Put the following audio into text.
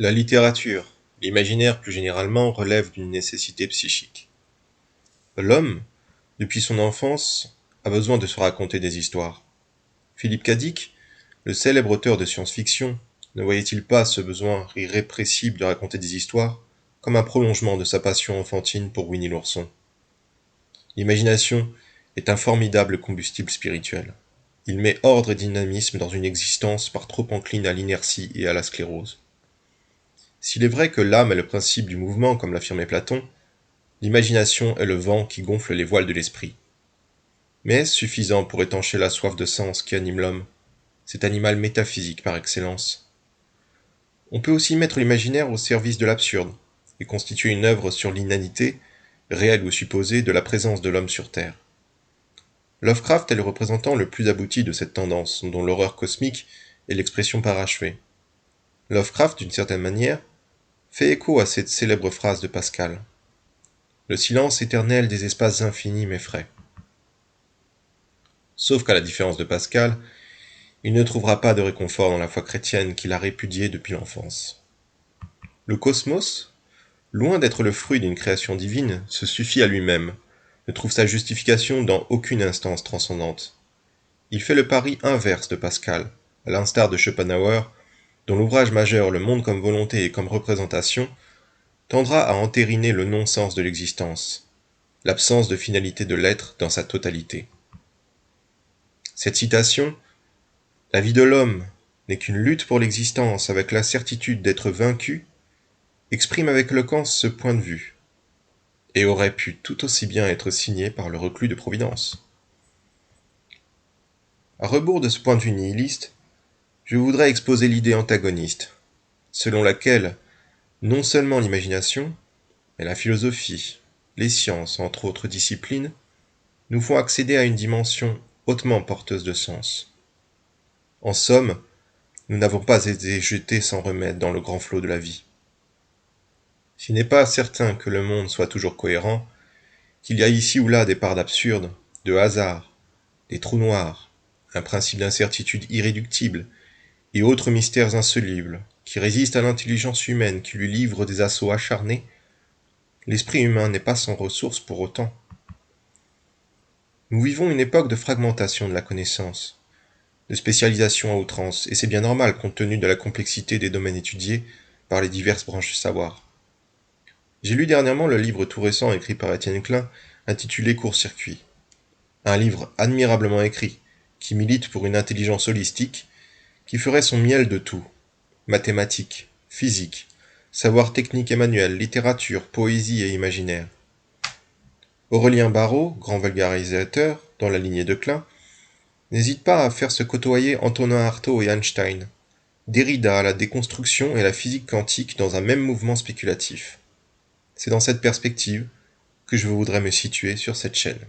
La littérature, l'imaginaire plus généralement, relève d'une nécessité psychique. L'homme, depuis son enfance, a besoin de se raconter des histoires. Philippe K. Dick, le célèbre auteur de science-fiction, ne voyait-il pas ce besoin irrépressible de raconter des histoires comme un prolongement de sa passion enfantine pour Winnie l'ourson? L'imagination est un formidable combustible spirituel. Il met ordre et dynamisme dans une existence par trop encline à l'inertie et à la sclérose. S'il est vrai que l'âme est le principe du mouvement, comme l'affirmait Platon, l'imagination est le vent qui gonfle les voiles de l'esprit. Mais est-ce suffisant pour étancher la soif de sens qui anime l'homme, cet animal métaphysique par excellence? On peut aussi mettre l'imaginaire au service de l'absurde, et constituer une œuvre sur l'inanité, réelle ou supposée, de la présence de l'homme sur Terre. Lovecraft est le représentant le plus abouti de cette tendance, dont l'horreur cosmique est l'expression parachevée. Lovecraft, d'une certaine manière, fait écho à cette célèbre phrase de Pascal. Le silence éternel des espaces infinis m'effraie. Sauf qu'à la différence de Pascal, il ne trouvera pas de réconfort dans la foi chrétienne qu'il a répudiée depuis l'enfance. Le cosmos, loin d'être le fruit d'une création divine, se suffit à lui-même, ne trouve sa justification dans aucune instance transcendante. Il fait le pari inverse de Pascal, à l'instar de Schopenhauer, dont l'ouvrage majeur Le monde comme volonté et comme représentation tendra à entériner le non-sens de l'existence, l'absence de finalité de l'être dans sa totalité. Cette citation, « La vie de l'homme n'est qu'une lutte pour l'existence avec la certitude d'être vaincu », exprime avec éloquence ce point de vue, et aurait pu tout aussi bien être signée par le reclus de Providence. À rebours de ce point de vue nihiliste, je voudrais exposer l'idée antagoniste, selon laquelle non seulement l'imagination, mais la philosophie, les sciences, entre autres disciplines, nous font accéder à une dimension hautement porteuse de sens. En somme, nous n'avons pas été jetés sans remède dans le grand flot de la vie. S'il n'est pas certain que le monde soit toujours cohérent, qu'il y a ici ou là des parts d'absurde, de hasard, des trous noirs, un principe d'incertitude irréductible, et autres mystères insolubles, qui résistent à l'intelligence humaine qui lui livre des assauts acharnés, l'esprit humain n'est pas sans ressources pour autant. Nous vivons une époque de fragmentation de la connaissance, de spécialisation à outrance, et c'est bien normal compte tenu de la complexité des domaines étudiés par les diverses branches du savoir. J'ai lu dernièrement le livre tout récent écrit par Étienne Klein, intitulé Court-circuit. Un livre admirablement écrit, qui milite pour une intelligence holistique, qui ferait son miel de tout. Mathématiques, physique, savoir technique et manuel, littérature, poésie et imaginaire. Aurélien Barraud, grand vulgarisateur, dans la lignée de Klein, n'hésite pas à faire se côtoyer Antonin Artaud et Einstein, Derrida à la déconstruction et la physique quantique dans un même mouvement spéculatif. C'est dans cette perspective que je voudrais me situer sur cette chaîne.